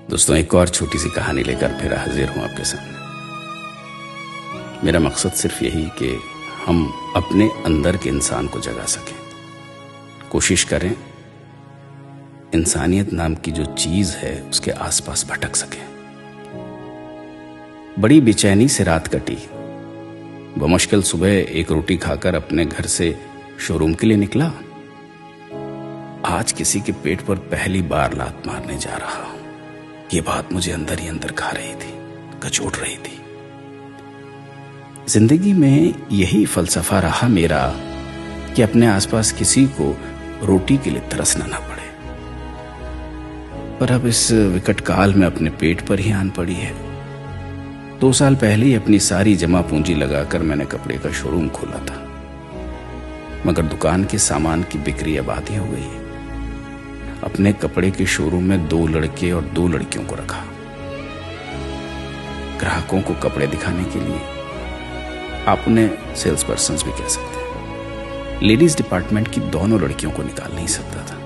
दोस्तों, एक और छोटी सी कहानी लेकर फिर हाजिर हूं आपके सामने। मेरा मकसद सिर्फ यही कि हम अपने अंदर के इंसान को जगा सकें, कोशिश करें इंसानियत नाम की जो चीज है उसके आसपास भटक सकें। बड़ी बेचैनी से रात कटी। बमुश्किल सुबह एक रोटी खाकर अपने घर से शोरूम के लिए निकला। आज किसी के पेट पर पहली बार लात मारने जा रहा हूं। ये बात मुझे अंदर ही अंदर खा रही थी, कचोट रही थी। जिंदगी में यही फलसफा रहा मेरा कि अपने आसपास किसी को रोटी के लिए तरसना ना पड़े। पर अब इस विकट काल में अपने पेट पर ही आन पड़ी है। 2 साल पहले ही अपनी सारी जमा पूंजी लगाकर मैंने कपड़े का शोरूम खोला था, मगर दुकान के सामान की बिक्री अब आधी हो गई है। अपने कपड़े के शोरूम में 2 लड़के और 2 लड़कियों को रखा, ग्राहकों को कपड़े दिखाने के लिए। आप उन्हें सेल्स पर्सन भी कह सकते हैं। लेडीज डिपार्टमेंट की दोनों लड़कियों को निकाल नहीं सकता था।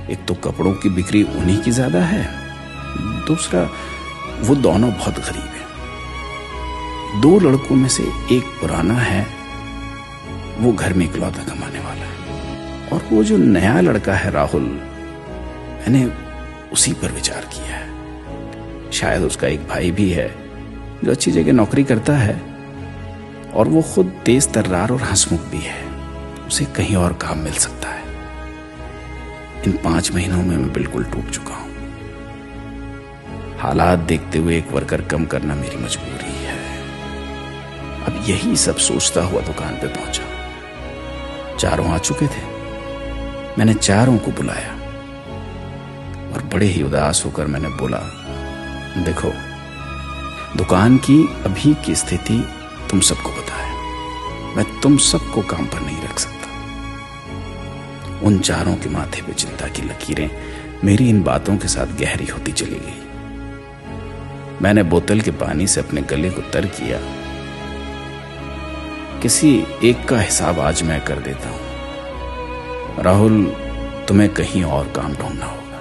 एक तो कपड़ों की बिक्री उन्हीं की ज्यादा है, दूसरा वो दोनों बहुत गरीब हैं। 2 लड़कों में से एक पुराना है, वो घर में इकलौता कमाने वाला है, और वो जो नया लड़का है राहुल, मैंने उसी पर विचार किया है। शायद उसका एक भाई भी है जो अच्छी जगह नौकरी करता है, और वो खुद तेज तर्रार और हंसमुख भी है। उसे कहीं और काम मिल सकता है। इन 5 महीनों में मैं बिल्कुल टूट चुका हूं। हालात देखते हुए एक वर्कर कम करना मेरी मजबूरी है। अब यही सब सोचता हुआ दुकान पे पहुंचा। चारों आ चुके थे। मैंने चारों को बुलाया और बड़े ही उदास होकर मैंने बोला, देखो, दुकान की अभी की स्थिति तुम सबको पता है। मैं तुम सबको काम पर नहीं रख सकता। उन चारों के माथे पे चिंता की लकीरें मेरी इन बातों के साथ गहरी होती चली गई। मैंने बोतल के पानी से अपने गले को तर किया। किसी एक का हिसाब आज मैं कर देता हूं। राहुल, तुम्हें कहीं और काम ढूंढना होगा।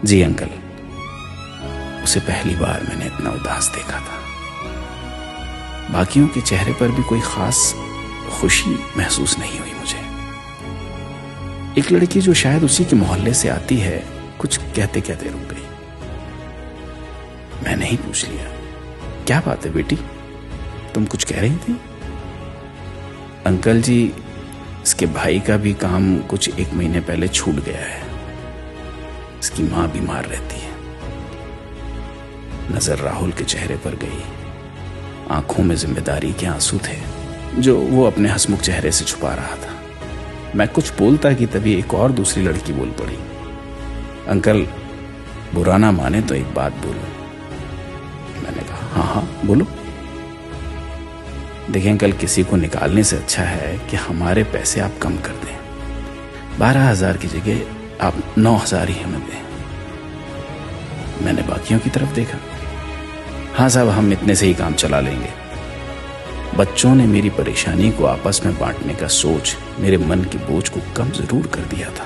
जी अंकल। उसे पहली बार मैंने इतना उदास देखा था। बाकियों के चेहरे पर भी कोई खास खुशी महसूस नहीं हुई मुझे। एक लड़की जो शायद उसी के मोहल्ले से आती है, कुछ कहते कहते रुक गई। मैंने ही पूछ लिया, क्या बात है बेटी, तुम कुछ कह रही थी? अंकल जी, इसके भाई का भी काम कुछ 1 महीने पहले छूट गया है। इसकी मां बीमार रहती है। नजर राहुल के चेहरे पर गई। आंखों में जिम्मेदारी के आंसू थे जो वो अपने हंसमुख चेहरे से छुपा रहा था। मैं कुछ बोलता कि तभी एक और दूसरी लड़की बोल पड़ी, अंकल, बुरा ना माने तो एक बात बोलो। मैंने कहा, हाँ हाँ बोलो। देखिए अंकल, किसी को निकालने से अच्छा है कि हमारे पैसे आप कम कर दें। 12,000 की जगह आप 9,000 ही हमें दें। मैंने बाकियों की तरफ देखा। हाँ साहब, हम इतने से ही काम चला लेंगे। बच्चों ने मेरी परेशानी को आपस में बांटने का सोच मेरे मन की बोझ को कम जरूर कर दिया था।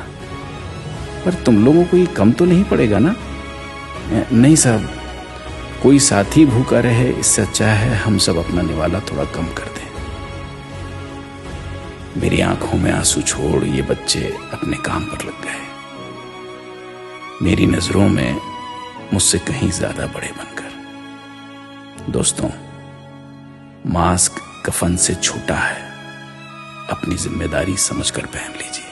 पर तुम लोगों को ये कम तो नहीं पड़ेगा ना? नहीं साहब, कोई साथी भूखा रहे इससे अच्छा है हम सब अपना निवाला थोड़ा कम कर दें। मेरी आंखों में आंसू छोड़ ये बच्चे अपने काम पर लग गए, मेरी नजरों में मुझसे कहीं ज्यादा बड़े बनकर। दोस्तों, मास्क कफन से छोटा है। अपनी जिम्मेदारी समझकर पहन लीजिए।